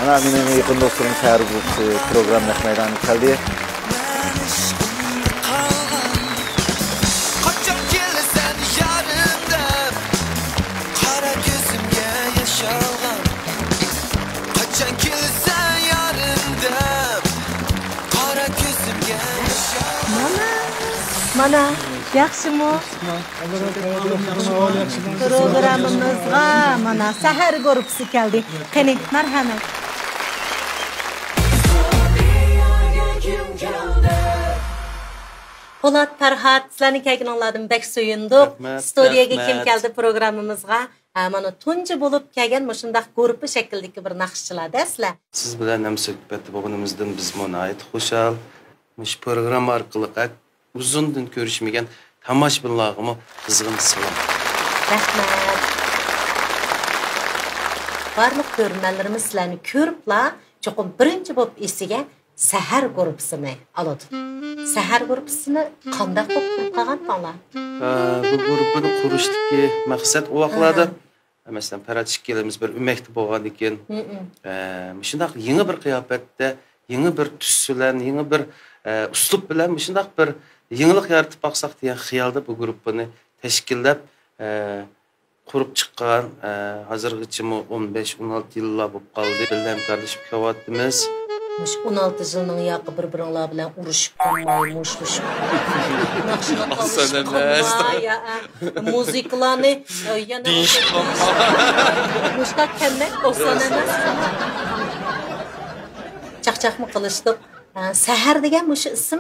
Ana benim yakın dostum Seher Grup programına meydanı geldi. Mana, yaxshimi? Programımızga mana Seher Grup'si geldi. Qani, marhamat. Polat Farhat, sizlarni kelganinglardan bek suyunduq. Studiyaga kim keldi programımızga? Mana tunji bo'lib kelgan mushundaq guruh shakldagi bir naqshchilarda sizlar. Siz bilan ham suhbat bo'lganimizdan biz nihoyat xushal. Mush program orqali uzundan ko'rishmagan tomoshabinlarga qizg'in salom. Rahmat. Barliq ko'rganlarimiz sizlarni ko'ribla, cho'qim birinchi bo'lib esiga Seher Grup'sini oladi. Seher Grup'sini qanday qilib qurib qolganlar? Bu guruhni qurishdagi maqsad u vaqtlarda masalan paratiklarimiz bir umekti bo'lgan ekan. Shundaq yangi bir qiyofatda, yangi bir tus bilan, yangi bir uslub bilan shundaq bir yangilik yaratib baqsaq degan xiyolda bu guruhni tashkillab qurib chiqqan. Hozirgacha 15-16 yillar bo'lib qoldi. Bilan hamkorlashib kelyapmiz. 16 yılının yağı bir-birinler bilen uruşup durmaymış. Asan emas. Muzikalarni yana Muşta kemek olsan emas. Çaq-çaq mı qilishdik? Seher degan mush ism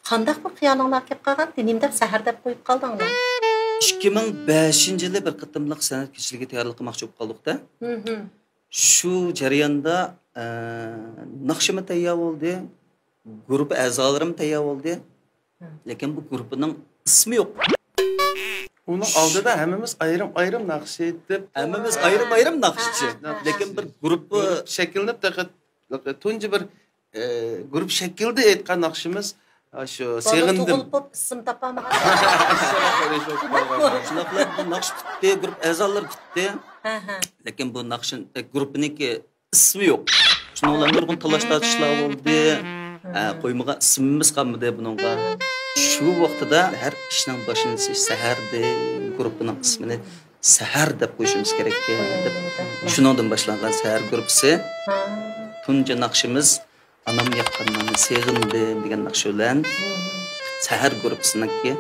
qandaq bir xiyolinglar kelib qolgan? Denim deb Seher deb qo'yib qoldinglar. 2005-yili bir qitimliq san'at kechiligiga tayyorlik qilmoqchi bo'lib qoldik-da. Shu jarayonda naqshim tayyor bo'ldi, guruh a'zolarim tayyor bo'ldi. Lekin bu guruhning ismi yo'q. Uning oldida hammamiz ayrim naqsh etib, hammamiz ayrim naqshchi. Lekin bir guruh shakllanib tunji bir guruh shaklda aytgan naqshimiz shu seg'indim. Tug'ilib ism topamagan. Shunaqlar bu naqsh bitdi, guruh a'zolari bitdi. Lekin bu naqshin guruhniki ismi yo'q. Shuninglar nurg'un talash-tortishlar bo'ldi. Qo'ymaga ismimiz qolmadi buningga. Shu vaqtida har ishning boshini Seherdi, guruhning ismini Seher deb qo'yishimiz kerak deb. Shuningdan boshlangan Seher guruhi. Tunji naqshimiz Anam yaqqandan seg'indim degan naqsh bilan Seher guruhiniki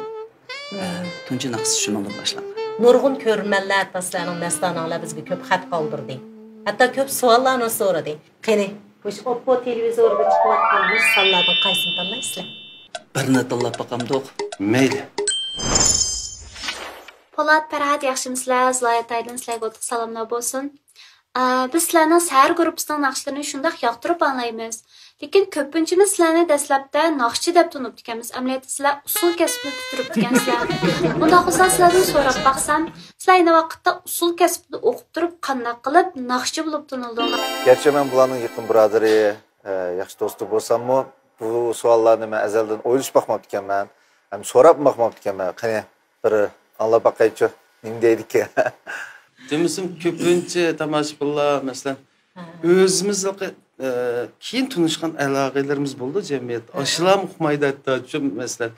tunji naqshi shuningdan boshlangan. Nurg'un ko'rmanlar taslarning dastanonlar bizga ko'p xat qoldirdi. Hatto ko'p savollarni so'radi. Qani, o'sha Oppo televizorida chiqayotgan misollardan qaysini tanlaysizlar? Birini tanlab boqamdiq. Mayli. Polat Farhat yaxshimisizlar? Zloyataydan sizlarga salomlar bo'lsin. Biz sizlarning Seher guruhining naqshlarini shunday yoqtirib anglaymiz. Lekin ko'pinchimiz sizlarni dastlabda naqshchi deb tunib ekanmiz. Amaliyotda sizlar usul kasbini bitirib ekansizlar. Bunda xususan sizlardan so'rab baqsam, sizlar ayni vaqtda usul kasbini o'qib turib qanday qilib naqshchi bo'lib tunildinglar? Gerçi ben bularning yaqin birodari, yaxshi do'sti bo'lsam-mu, bu savollarni men azaldan o'ylab baxmab ekanman. Ham so'rab baxmab ekanman. Qani bir anlab baqaychi, nima deydi-ki? Demişim köpünçe tomoshabinlar masalan o'zimizga keyin tunishgan aloqalarimiz bo'ldi jamiyat. Ashlam uqmaydi hatto shu masalan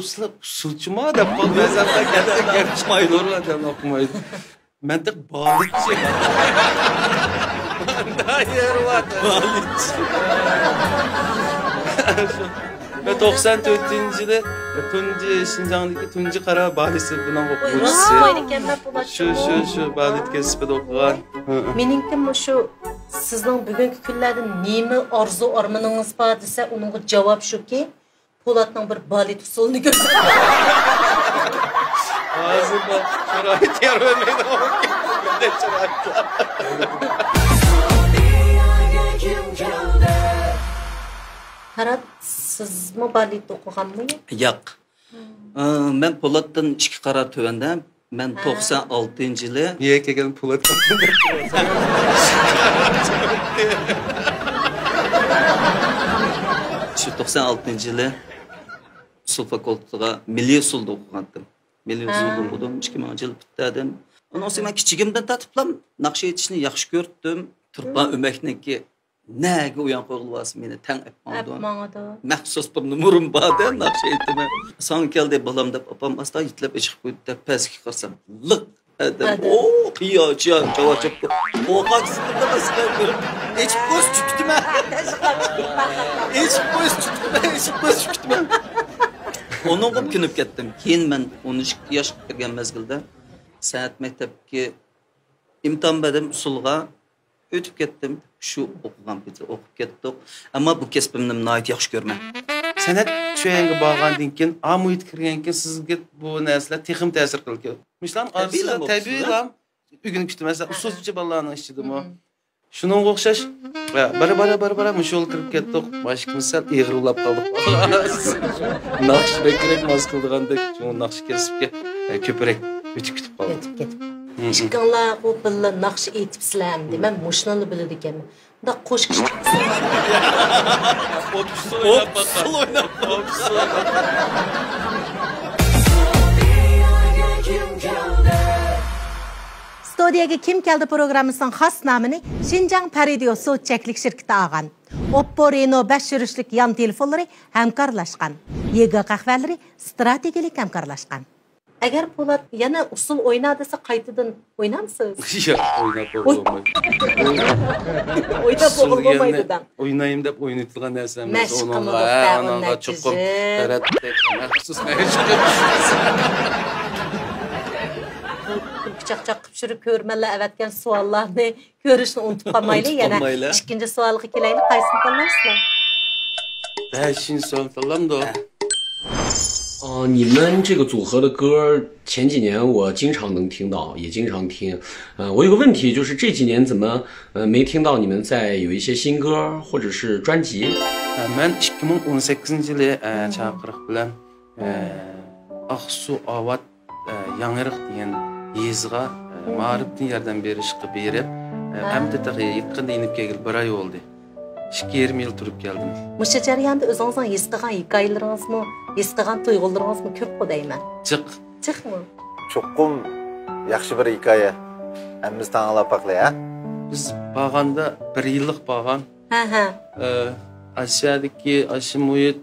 sizlar usulchimi deb qolmazlar gap chiqmaydi, o'rnadan o'qimaydi. Mantiq bolitchi. Dayer var. Bolitchi. 94-yilda tunji Şinjandagi tunji qara balisi bilan o'quvchisi. Shu balit kasbida o'qigan. Meningki shu sizning bugungi kunlarda nima orzu armaningiz bor desa, uningga javob shuki, Polatning bir balit usulini ko'rsatdi. Hozir bu sharoit yarmaydi. Farhat, siz mi balit o'qiganmi? Yo'q. Men Polatdan 2 qara tövanda, men 96-yili niye kelgan Polat? Şu 96-yili usul fakultetiga milliy usulda o'qigandim. Milliy usulda o'qidim, 2000-yil bitdim. Ondan so'ng men kichigimdan tatiblam naqsh etishni yaxshi ko'rdim. Turpan Ömekniki Nega uyan qo'yilibsan meni tang aytmadi. Apmağıdı. Maxsus bir numarim bor-da, naqsh aytdim. So'ng keldi balam deb opam asta yitlab chiqib qo'ydi deb pastga qarsam. Liq adam. O qiyochi javob chiqdi. Qo'rqaksizda maskan ko'rib, hech ko'z chukdimi? Hech ko'z chukdimi? Onun bu künüp ketdim. Keyin men 12 yoshga kirgan mezgilda san'at maktabiga imtihon berdim, usulga o'tib ketdim. Shu o'qigan paytda o'qib ketdik. Ammo bu kasbimni nihoyat yaxshi ko'raman. San'at cho'yanga borgandan keyin amuit kirgan keyin sizga bu narsalar texim ta'sir qildi. Mislan tabiiylam ugunib ketdi. Masalan, usulchi bolalarning ichidami? Şunun o'xshash bara mushul kirib ketdik. Boshqa misal eg'irlab qoldik. Naqsh bekrak mos qildigandek, shu naqsh kasbga ko'proq o'tib ketib qoldik. O'tib ketib. Chiqqanlar bu billa naqsh aytib sizlarni, men mushnani biladi ekanman. Bunda qo'shiq Studiyaga kim keldi programmasining xos nomini Xinjiang Paridio so'tchaklik shirkati olgan. Oppo Reno 5 yurishlik yon telefonlari hamkorlashgan. Yega qahvalari strategik hamkorlashgan. Agar Po'lat yana usul o'yna desa qaytadan o'ynamsiz? Yo'q, o'ynab bo'lmaydi. O'ynab bo'lmaydi. O'ynayim deb o'ynatilgan narsa emas. Mashq Onunga chuqur taratdik, maxsus Pichaqchaq qilib shurib ko'rmanlar avatgan savollarni ko'rishni unutib qolmaylik. Yana ikkinchi savolga kelaylik. Qaysini tanlaysizlar? 5-inchi savol tanlamdi. 你们这个组合的歌前几年我经常能听到，也经常听。我有个问题，就是这几年怎么没听到你们在有一些新歌或者是专辑？Men 2018-yili chaqiriq bilan Aqsu Avat Yangiroq degan yezga ma'rifdan yordam berishga berib, amda yaqinda inib kelib 1 oy bo'ldi. 2,5 yil turib keldim. Musha jarayonda o'zingizning his qilgan hikoyalaringizmi, his qilgan tuyg'ularingizmi ko'p qo'dayman. Chiqmi? Cho'qim yaxshi bir hikoya. Hammamiz tanglab baqlay, ha? Biz bag'anda 1 yillik bag'an. Ha. Aşağıdaki muhit,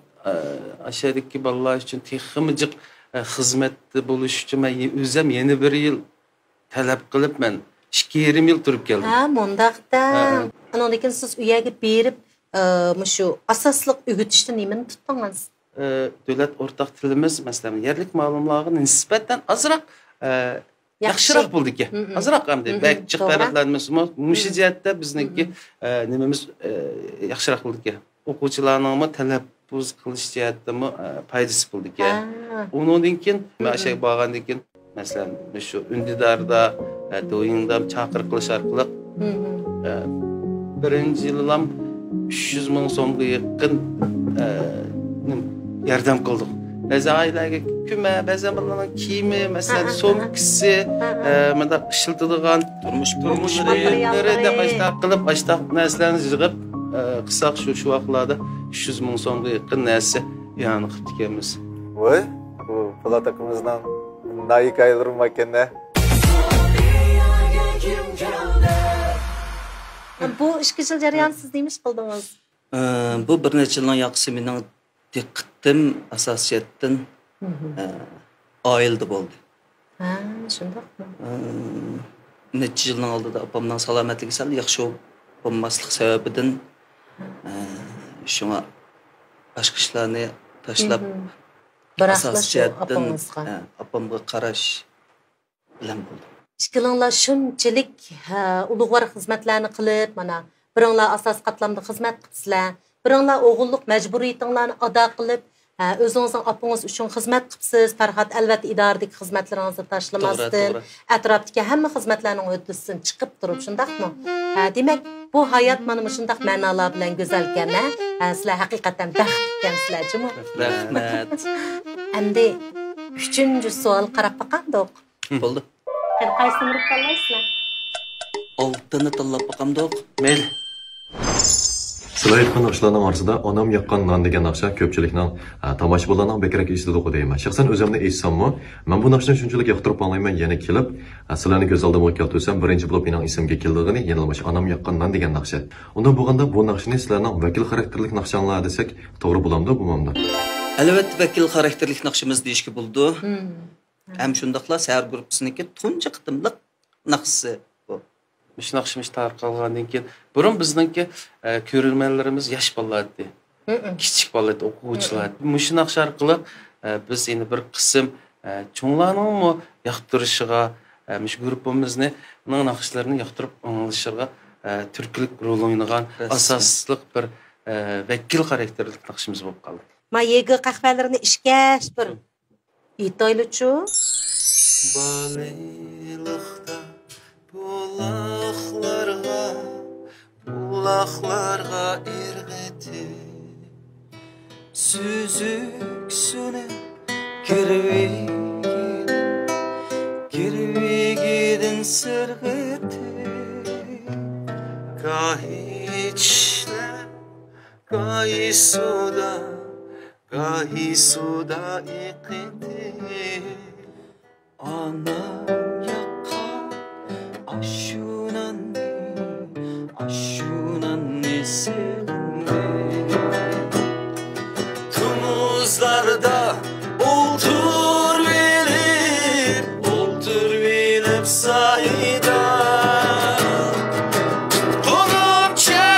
aşağıdaki bolalar uchun texnik xizmatda bo'lish uchun men o'zim yana 1 yil talab qilib men 2,5 yil turib keldim. Ha, mundaqda. Ondan keyin siz uyaga berib, shu asosliq o'g'itishni nimani tutdingiz? Davlat o'rtaq tilimiz, masalan, yerlik ma'lumotlarga nisbatan azroq yaxshiroq bo'ldi-ki. Azroq ham deb, jiq farqlarimiz mush jihatda bizniki nimamiz yaxshiroq bo'ldi-ki. O'quvchilarning talaffuz qilish jihatdami foydasi bo'ldi-ki. Undan keyin o'sha borgandan keyin masalan, shu undidarda, do'yingda chaqiriq qilish orqali birinchi yillam 300 ming so'mga yaqin yordam qildik. Bazaylarga kuma, bazalarning kiyimi, masalan, so'mkisi, mana ishiladigan turmush materiallari deb qilib, ashta narsalarni yig'ib, qisaq shu vaqtlarda 300 ming so'mga yaqin narsa ya'ni qilib ekanmiz. Voy, bu Po'lat akamizning hikoyalari ekan-da. Bu 2 yil jarayon siz nima ish qildingiz? Bu bir necha yilning yoqisi mening diqqatim asosiyatdan oilda bo'ldi. Ha, shundaqmi? Necha yilning oldida opamning salomatligi sal yaxshi bo'lmaslik sababidan shunga boshqa ishlarni tashlab asosiyatdan opamga qarash bilan bo'ldi. İşkilanlar şunçilik ulug'vor xizmatlarni qilib, mana biringlar asos qatlamda xizmat qilsizlar, biringlar o'g'illik majburiyatinglarni ado qilib, o'zingizning opangiz uchun xizmat qilibsiz. Farhod albatta idoradagi xizmatlaringizni tashlamasdan, atrofdagi hamma xizmatlarning o'tisidan chiqib turib, shundaqmi? Demak, bu hayot mana shundaq ma'nolar bilan go'zal ekan. Sizlar haqiqatan baxt ekansizlar-jimi? Rahmat. Endi 3-chi savol qarab boqandoq. Bo'ldi. Qaysini urib tanlaysizlar? 6ni tanlab boqamdoq. Mayli. Sizlar aytgan naqshlarning orasida onam yaqqan non degan naqsha ko'pchilikning tomoshabinlarning bekrak eshitadi deyman. Shaxsan o'zimni eshitsammi, men bu naqshni shunchalik yoqtirib olmayman, yana kelib sizlarni ko'z oldimga keltirsam, birinchi bo'lib mening esimga keldig'ini, yanilmash onam yaqqan non degan naqsha. Unda bo'lganda bu naqshni sizlarning vakil xarakterlik naqshanlar desak, to'g'ri bo'lamdi bu momda. Albatta vakil xarakterlik naqshimiz deyishga bo'ldi. Ham shundaqla sahar gruppasiniki tunji qitimliq naqsi bu. Müş naqshimiz tarqalgandan keyin burun bizningki ko'rganlarimiz yosh bolalar edi. Kichik bolalar, o'quvchilar. Müş naqsh orqali biz endi bir qism cho'nglarning yoqtirishiga, müş gruppamizni uning naqshlarini yoqtirib anglashiga turklik rol o'ynagan asosliq bir vakil xarakterlik naqshimiz bo'lib qoldi. Ma yegi qahvalarini ishkash bir itoyluchu. Balilıqda bulaqlarga irg'itib süzük suni kirvigidin sirg'itib gahi ichlar gahi suda iqitib anam yaqqan ashunanni sevdi tumuzlarda oltur verip sayda qolupça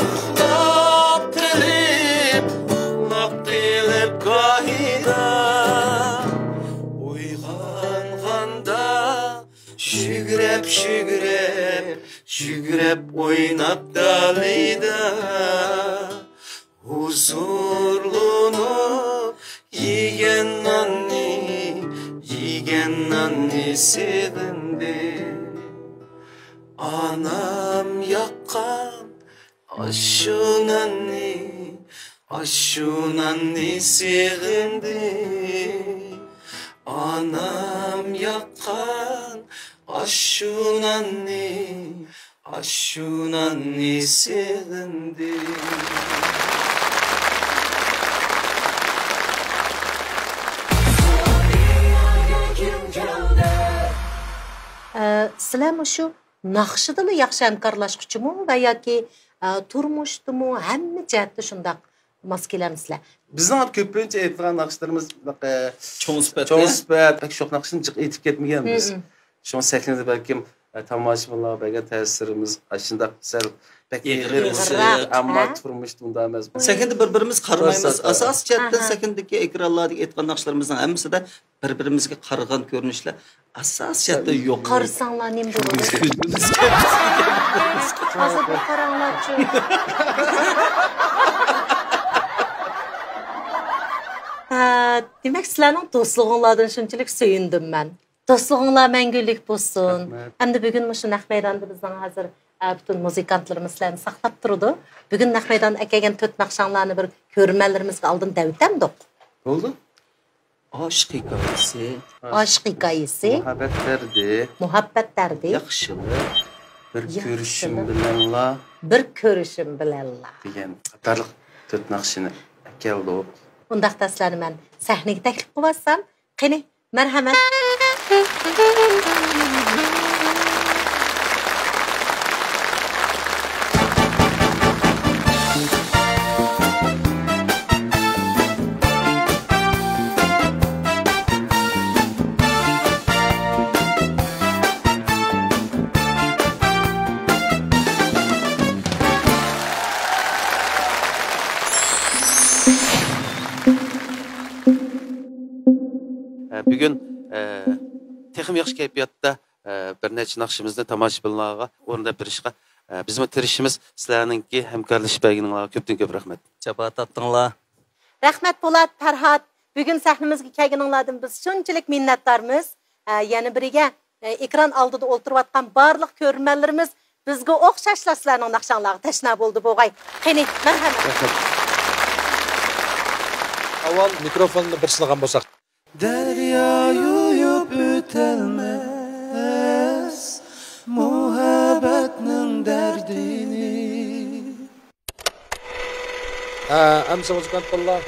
uxlab tilib gahida Şügrep oynap dalıyda huzurlunup yigen nanni sevindi anam yakkan aşunanni sevindi anam yakkan aşunanni sevindi. Sizlar shu naqshidimi yaxshi hamkorlashquchimi va yoki turmushdimi hamma jihatda shundaq mos kelamizlar? Bizning ko'pincha aytgan naqshlarimiz Çoğun sifat, pek çok naqshni jiq aytib ketmaganmiz. Şunu saklanda belki tomoshabinlar belki ta'sirimiz shundaq sal ammo turmushda unda emas. Sakindi bir-birimiz qaramaymiz. Asos jihatdan sakindagi ekranlardagi aytgan naqshlarımızın hammasida bir-birimizga qaragan ko'rinishlar asos jihatda yo'q. Qarasanglar nima bo'ladi? Hozir bir qaranglarchi. Demak, sizlarning do'stliginglardan shunchalik suyundim men. Do'stliginglar mangulik bo'lsin. Hamda bugun shu naq maydonda bizning hozir bütün muzikantlarimiz sizlarni saqlab turdi. Bugun naq maydonda akagan 4 naqshanglarni bir ko'rmanlarimizga oldin davitamdiq. Bo'ldi? Aşk hikayesi. Aşk hikayesi. Muhabbet derdi. Yaxshilik. Bir ko'rishim bilanla. Bir ko'rishim bilanla. Degan qatorliq 4 naqshini keldi. Undaqda sizlarni men sahnaga taklif qilsam, qani, marhamat. Bugün texim yaxshi kayfiyatda bir necha naqshimizni tomoshabinlarga o'rnab berishga bizim tirishimiz sizlarningki hamkorlashishinglarga ko'pdan-ko'p rahmat. Javob topdinglar. Rahmat Po'lat, Farhod. Bugun sahnamizga kelganinglardan biz shunchalik minnatdormiz. Yana biriga ekran oldida o'tirayotgan barliq ko'rmanlarimiz bizga o'xshashlar sizlarning naqshanglarga tashna bo'ldi bo'g'ay. Qani, marhamat. Avval mikrofonni bir silgan bo'lsak. Derya yuyup ötelmez muhabbetinin derdini Әмсі музыканттарlar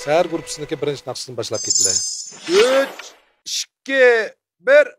Сәр группасыныкы бірінші нақшысын башлап кетілі. 3, 2, 1.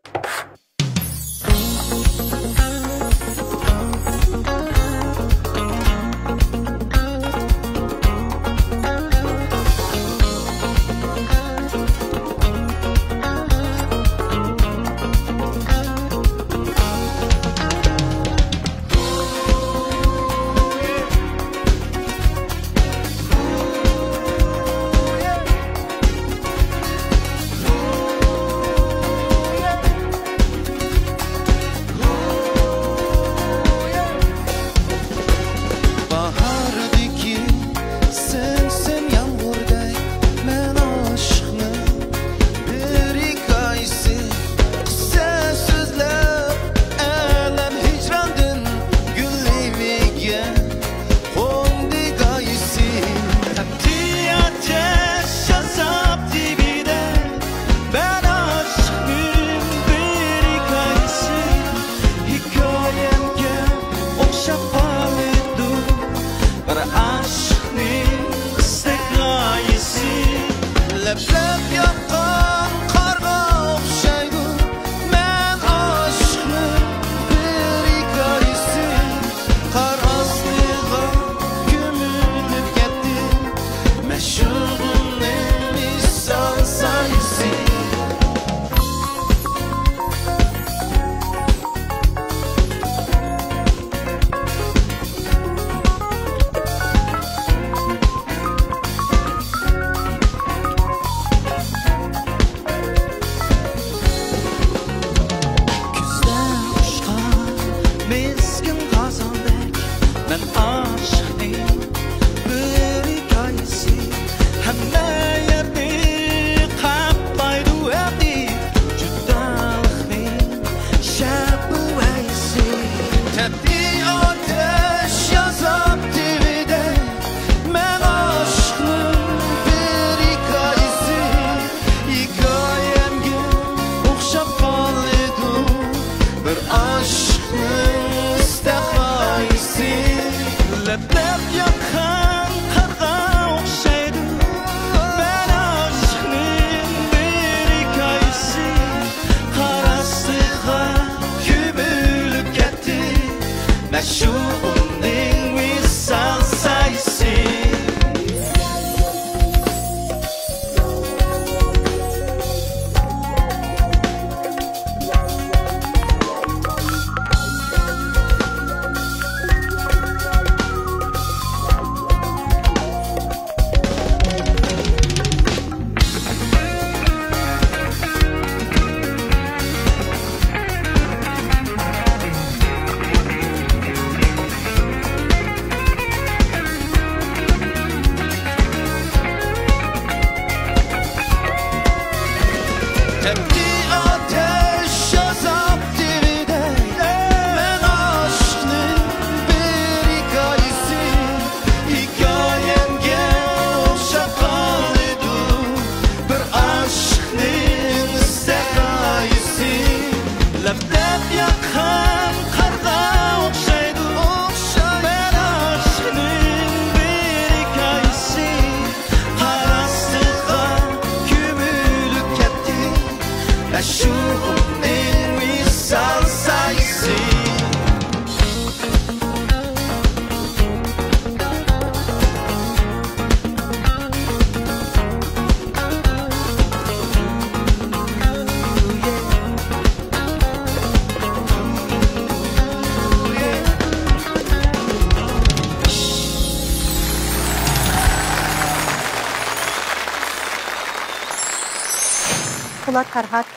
Polat Farhat,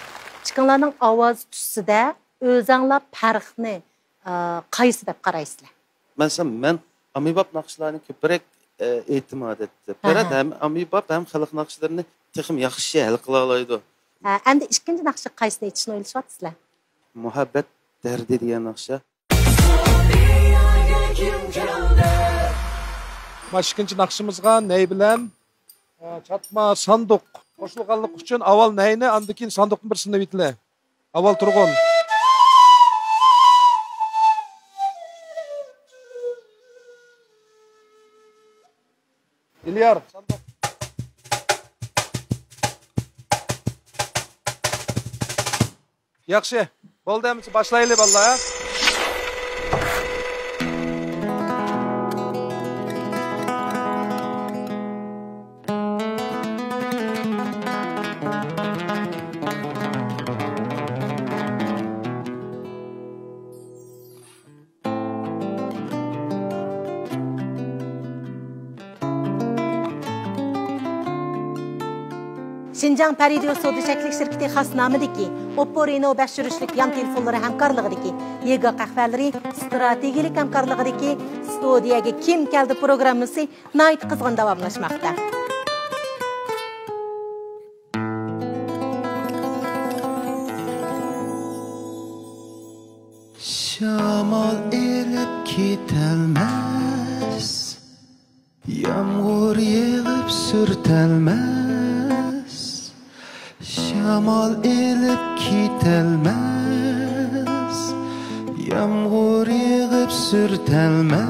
chiqinglarning ovoz tusida o'zinglar farqni qaysi deb qaraysizlar? Mesela ben amibab naqshlarni ko'proq e'timod etdim. Fakat hem amibab hem xalq naqshlarini texim yaxshi hal qila oladi. Endi ikkinchi naqshni qaysini aytishni o'ylashyapsizlar? Muhabbat dardi degan naqsha. Mana ikkinchi naqshimizga ney bilan çatma sanduq qo'shilganlik uchun avval neyni, andan keyin sanduqning birsini bitile. Avval turg'un. Milyar. Yaxşı. Bo'ldi, endi boshlaylik vallahi. Şinjan Paridio Soda Çeklik Şirketi xasnamidagi Oppo Reno 5 yurishlik yan telefonlari hamkorligidagi Yega qahvaleri strategik hamkorligidagi Studiyaga kim keldi programmasi nayt qizg'in davomlashmoqda. Shamol elib ketelmez, yağmur yağıp sürtelmez. Shamol elib ketelmez, yağmur yağıp sürtelmez.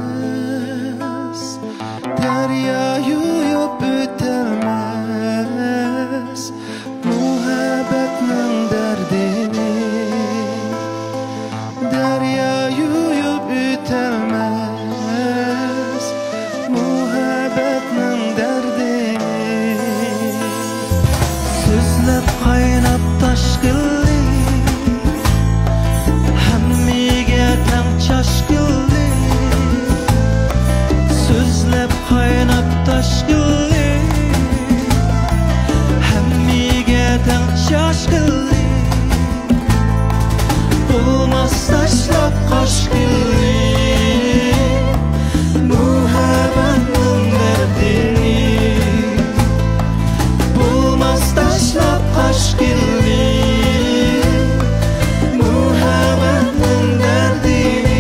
Derya yuyup ötelmez, muhabbetinin derdini. Derya yuyup ötelmez, muhabbetinin derdini. Sözlep kaynap taşkıllı, hemmiga tang çaşkıllı. Sözlep kaynap taşkıllı, hemmiga tang çaşkıllı. Olmaz taşlap kaşkıllı, muhabbetin derdini. Olmaz taşlap kaşkıllı, muhabbetin derdini.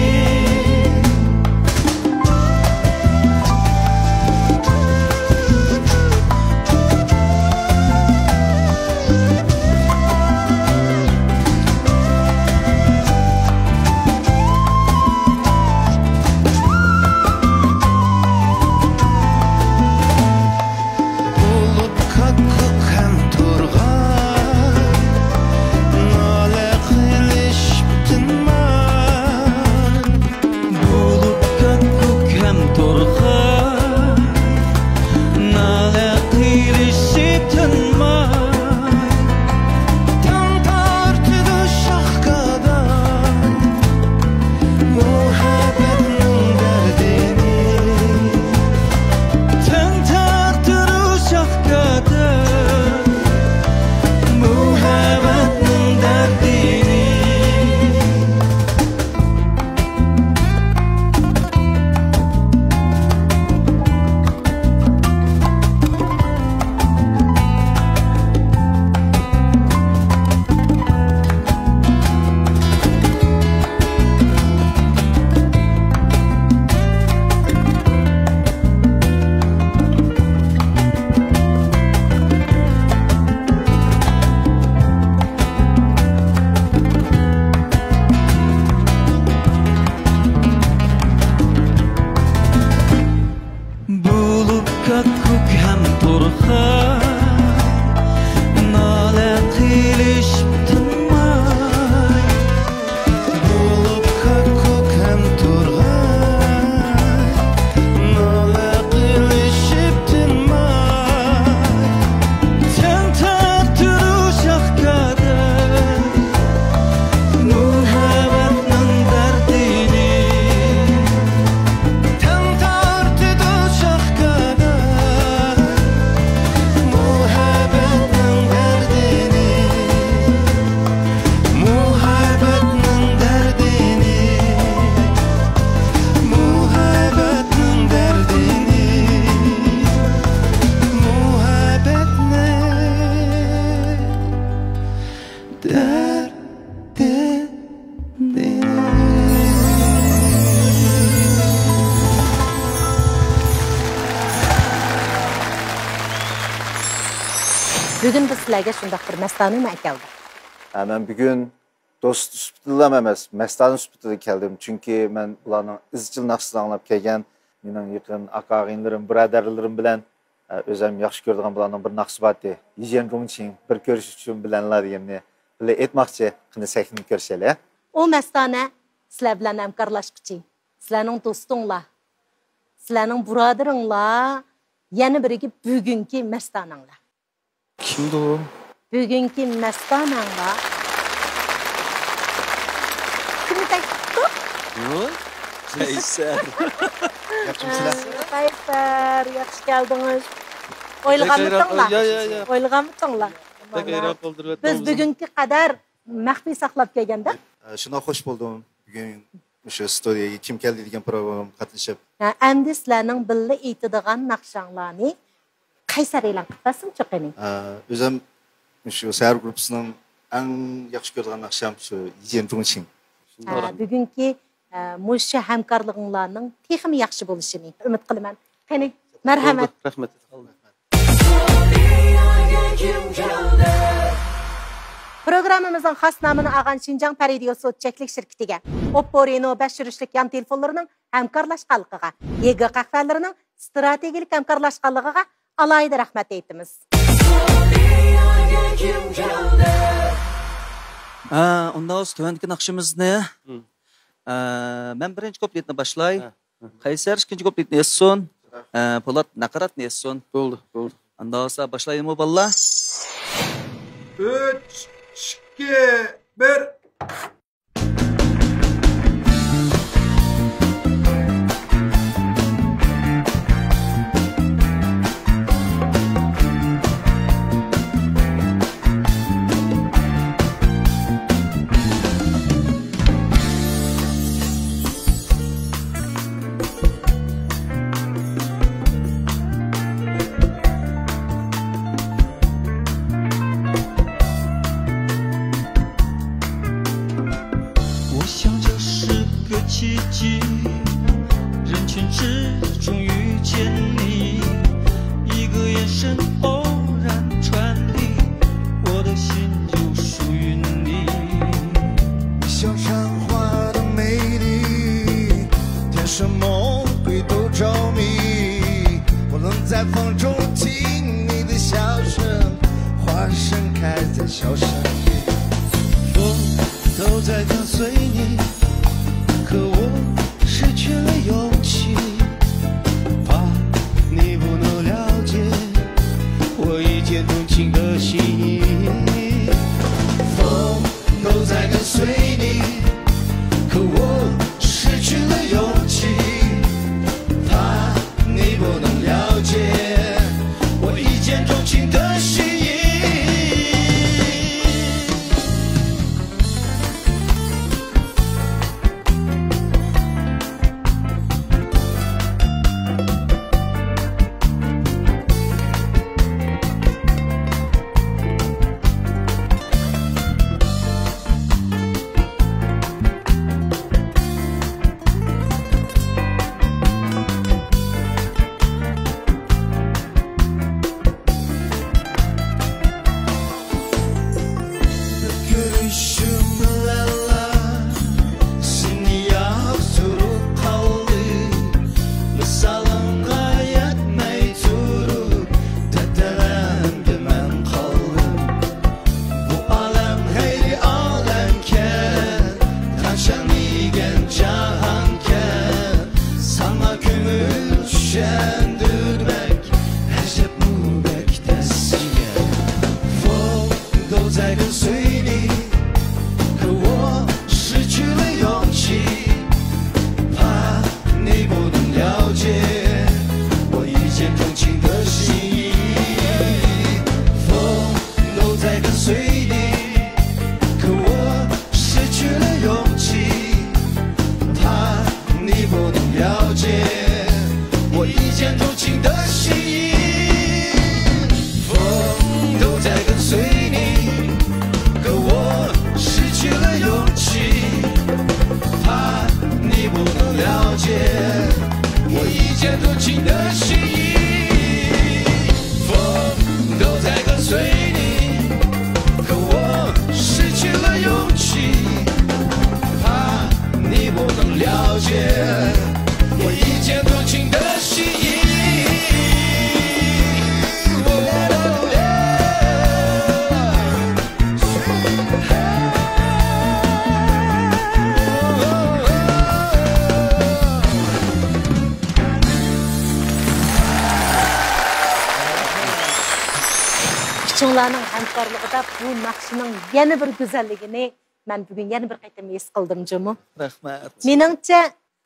Bugün biz sizlarga shundoq bir mastani keldik. Ben bugün dost süpütülam emas, mastani süpütüde keldim. Çünkü ben ularning izchil naqshini anglab kelgan, mening yaqin aka-og'inlarim, birodarlarim bilan Özüm yaxşı gördüğüm bulanın bir naqsibati. Yijen Rungqing bir görüş üçün bilenler degeni bile etmoqchi, qani sahnani ko'rishaylik. O mastana sizlar bilan hamkorlashmoqchi. Sizlarning do'stinglar, sizlarning birodaringlar, yana biriga bugungi mastananglar. Kimdi o? Bugungi mastananglar. Kimni taytdi? Yo'q. Qaysar. Yaxshimisilar? Qaysar, yaxshi keldingiz. O'ylaganmidinglar? Ya. O'ylaganmidinglar? Hayran qoldirib Biz bugunga qadar maxfiy saqlab kelganda, Shuna xo'sh bo'ldim. Bugun o'sha studiyaga kim keldi degan programma qatnashib. endi sizlarning billa aytadigan naqshanglarni Qaysar e'lon qilib qani. O'zim shu sayr gruppasining eng yaxshi ko'rgan naqsham shu Yijen Rungqing. Bugungi musha hamkorliginglarning texmi yaxshi bo'lishini umid qilaman. Qani, marhamat. Rahmat. Programmamızın xas namını ağan Şinjan Paridiyo Soçeklik şirketiga, Oppo Reno 5 sürüşlük yan telefonlarının hamkarlaşqanlığıga, YG qahvalarının strategik hamkarlaşqanlığıga alayda rahmet eytimiz. Ondan sonra tövendeki naqshimizni men birinchi kupletni başlay. Qaysar ikinci kupletni yasson. Polat naqaratni yasson. Bo'ldi. Ondan sonra başlayayım balla. 3, 2, 1. Singlarning hamkorligida bu naqshining yana bir go'zalligini men bugun yana bir qayta his qildim Jumu. Rahmat. Meningcha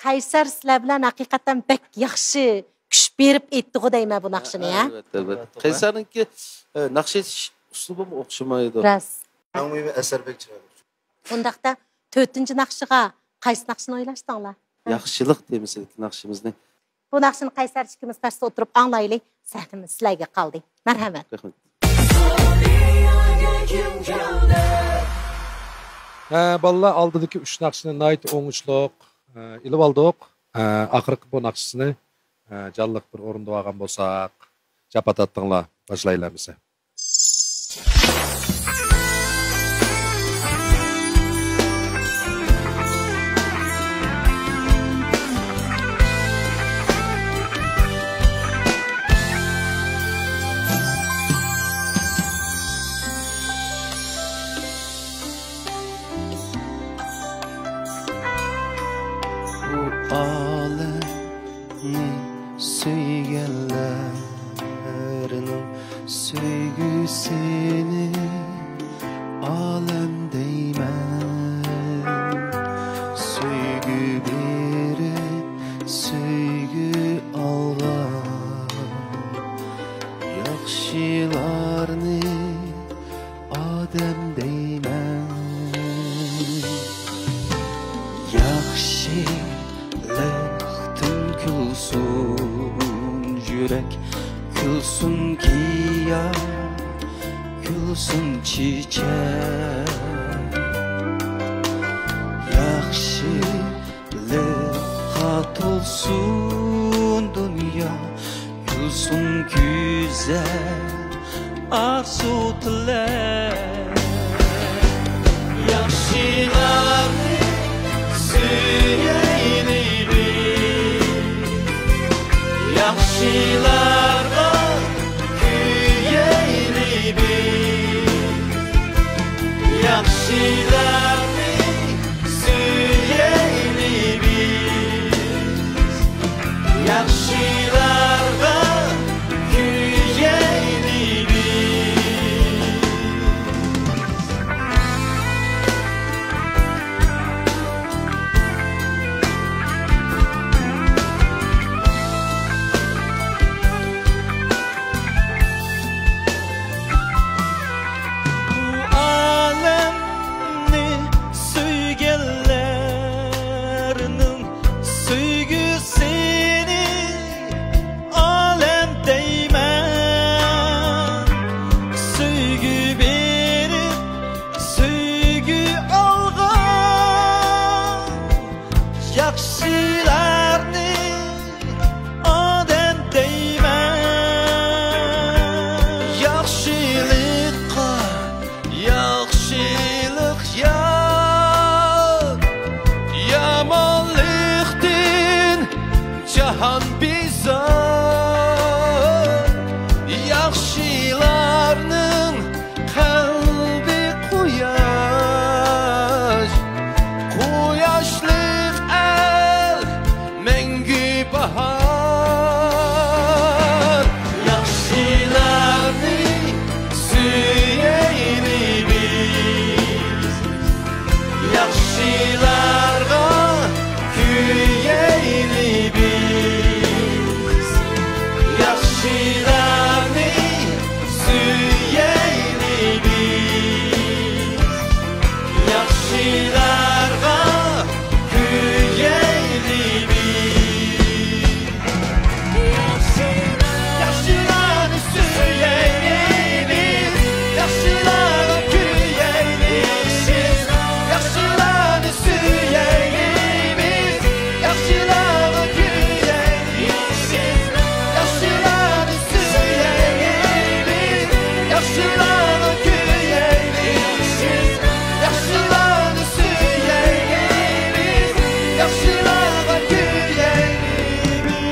Qaysar sizlar bilan haqiqatan bek yaxshi kuch berib aytdi-ku deyman bu naqshini, ha? Albatta. Qaysarninki naqsh etish uslubi o'xshamaydi. Ras. Umumiy asarbek chiqadi. Undaqda 4-chi naqshiga qaysi naqshini o'ylashdinglar? Yaxshilik deymiz naqshimizni. Bu naqshini Qaysar ikkimiz tarsda o'tirib anglaylik. Sahnimiz sizlarga qoldi. Marhamat. Rahmat. Balla aldıdaki 3 naqshini nayt oңushliq ilib oldik. Oxirgi bu naqshini canlıq bir o'rinda olgan bo'lsak, japatatdinglar, boshlaymiz. Alemni söyleyenlerinin söygüsünü alem değmem. Söygü verip söygü algan yaxşılarını adem değmem. Yaxşılıqtın külsün yürek, külsün giya, külsün çiçek. Yaxşılığa tolsun dünya, külsün güzel, arzu tilek. Yaxşılarını Yaxşılarga kuyaylik, yaxşılarni suyaylik, yaxşılarga kuyaylik. Cahan bizar, yaxşılarının kalbi quyaş, quyaşlık el mengü bahar. Yaxşılarını suyaylik biz, yaxşılarga kuyaylik biz. Yaxşılarni suyaylik biz, yaxşılarga kuyaylik biz. Yaxşılarni suyaylik biz, yaxşılarga kuyaylik biz, yaxşılarni suyaylik biz, yaxşılarga kuyaylik biz. Yaxşılarni suyaylik biz, yaxşılarga kuyaylik biz, yaxşılarni suyaylik biz, yaxşılarga kuyaylik biz.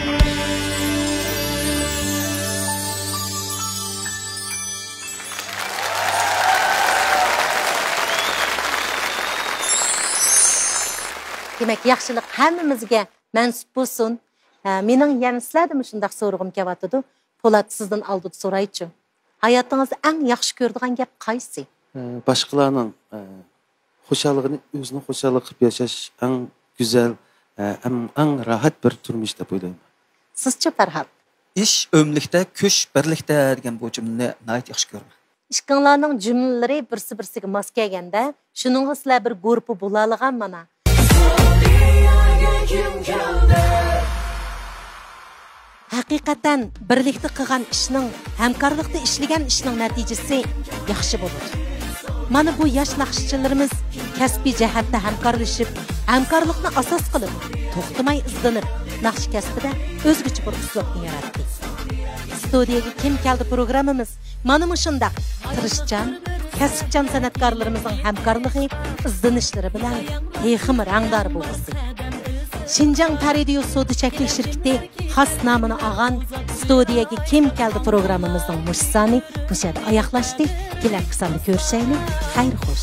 Demek yaxşılık hammamizga mansub bo'lsin. Mening yana sizlardan shunday so'rag'im kelyapti. Po'lat sizdan oldida so'raychi. Hayatınızda en yaxşı ko'radigan gap qaysi? Başqalarning xo'shalligini o'zini xo'shallik qilib yashash eng go'zal, eng rahat bir turmush deb o'ylayman. Sizcha Farhod? İş ömlükdə, küş birlikdə degan bu cümləni nəhayət yaxşı görürəm. İşqinlarning jumlalari birsi-birsiga mos kelganda, shuningga sizlar bir guruh bo'la olgan mana. Haqiqatan birlikda qilgan ishning, hamkorlikda ishlagan ishning natijasi yaxshi bo'ladi. Mana bu yosh naqshchilarimiz kasbiy jihatda hamkorlashib, hamkorlikni asos qilib, to'xtamay izlanib, naqsh kasbida o'zgacha bir uslubni yaratdi. Studiyaga kim keldi programmamiz mana shundaq tirishchan, kasbchan san'atkorlarimizning hamkorligi, izlanishlari bilan texim rangdor bo'ldi. Şinjan Paradiyo Soda Çeklik Şirketi xas namını ağan studiyaga kim keldi programmamızın muşsani bu şerde ayaqlaşdı. Kelak kısanda görüşeyli. Hayır hoş.